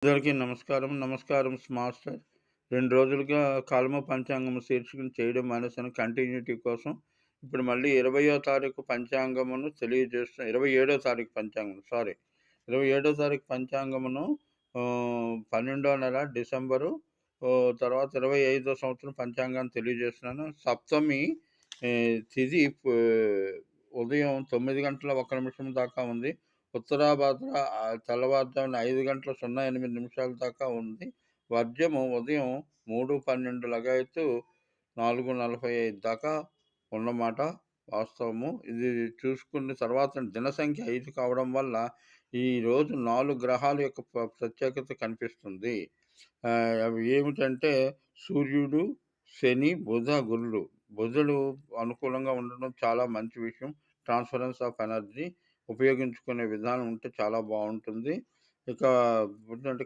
అందరికీ నమస్కారం. నమస్కారం మాస్టర్. 2 రోజులుగా కాలమ పంచాంగం శీర్షికను చేయడం మానేశాను కంటిన్యూటీ కోసం. ఇప్పుడు మళ్ళీ 20వ తారీఖు పంచాంగమును తెలియజేస్తూ 27వ తారీఖు పంచాంగం సారీ. 27వ తారీఖు పంచాంగమును 12వ నెల డిసెంబరు తర్వాత 25వ సంవత్సరం పంచాంగాన్ని తెలియజేస్తున్నాను. సప్తమి తిథి ఉదయం 9 గంటల 1 నిమిషం దాకా ఉంది. ఉత్తరాభాద్ర తెల్లవారుజామున 5 గంటల 08 నిమిషాల దాకా ఉంది. వర్జము ఉదయం 3:12 లగాయతు 4:45 దాకా ఉన్నమాట వాస్తవము. ఇది చూసుకున్న తర్వాత దినసంఖ్య 5 కావడం వల్ల ఈరోజు 4 గ్రహాల యొక్క ప్రత్యేకత కనిపిస్తుంది. అవి ఏమిటంటే సూర్యుడు, శని, బుధ, గురుడు. బుధుడు అనుకూలంగా ఉండడం చాలా మంచి విషయం. ట్రాన్స్‌ఫరెన్స్ ఆఫ్ ఎనర్జీ ఉపయోగించుకునే విధానం ఉంటే చాలా బావుంటుంది. ఇక ఏంటంటే